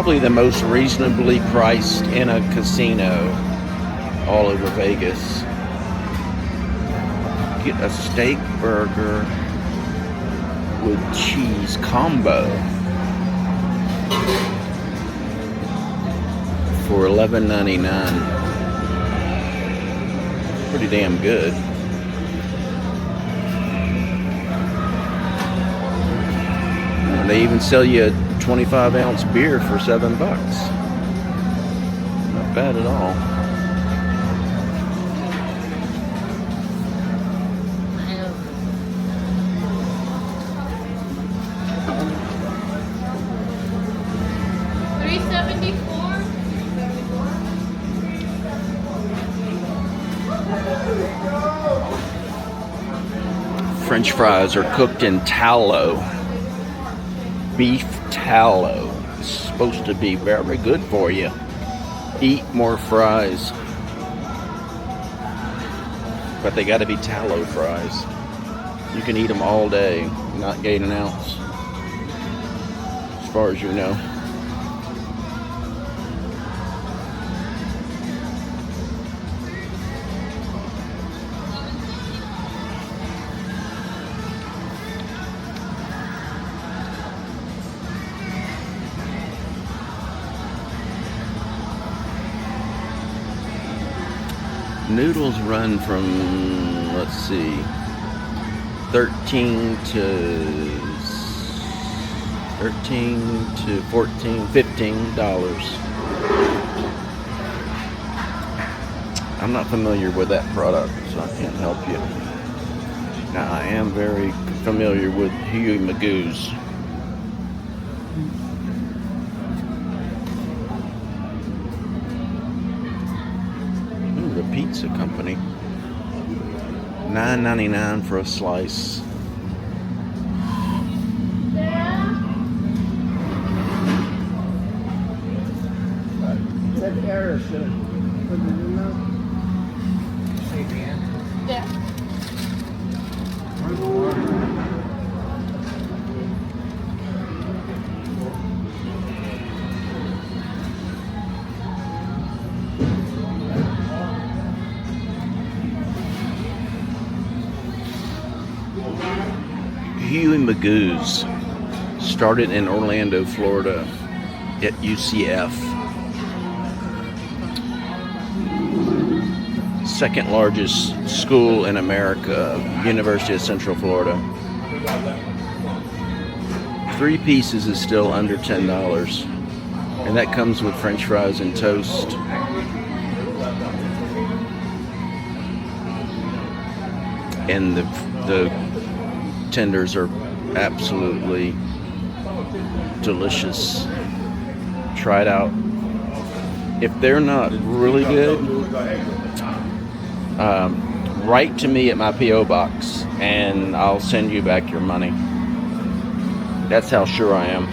probably the most reasonably priced in a casino all over Vegas. Get a steak burger with cheese combo for $11.99. Pretty damn good. And they even sell you a 25-ounce beer for $7. Not bad at all. French fries are cooked in tallow. Beef tallow. It's supposed to be very good for you. Eat more fries. But they got to be tallow fries. You can eat them all day, not gain an ounce. As far as you know. Noodles run from, let's see, $13 to $14, $15. I'm not familiar with that product, so I can't help you. Now, I am very familiar with Huey Magoo's. The pizza company. $9.99 for a slice. That error should have put it in there. Yeah. Huey Magoo's started in Orlando, Florida at UCF. Second largest school in America, University of Central Florida. 3 pieces is still under $10. And that comes with French fries and toast. And the tenders are absolutely delicious. Try it out. If they're not really good, write to me at my P.O. box and I'll send you back your money. That's how sure I am.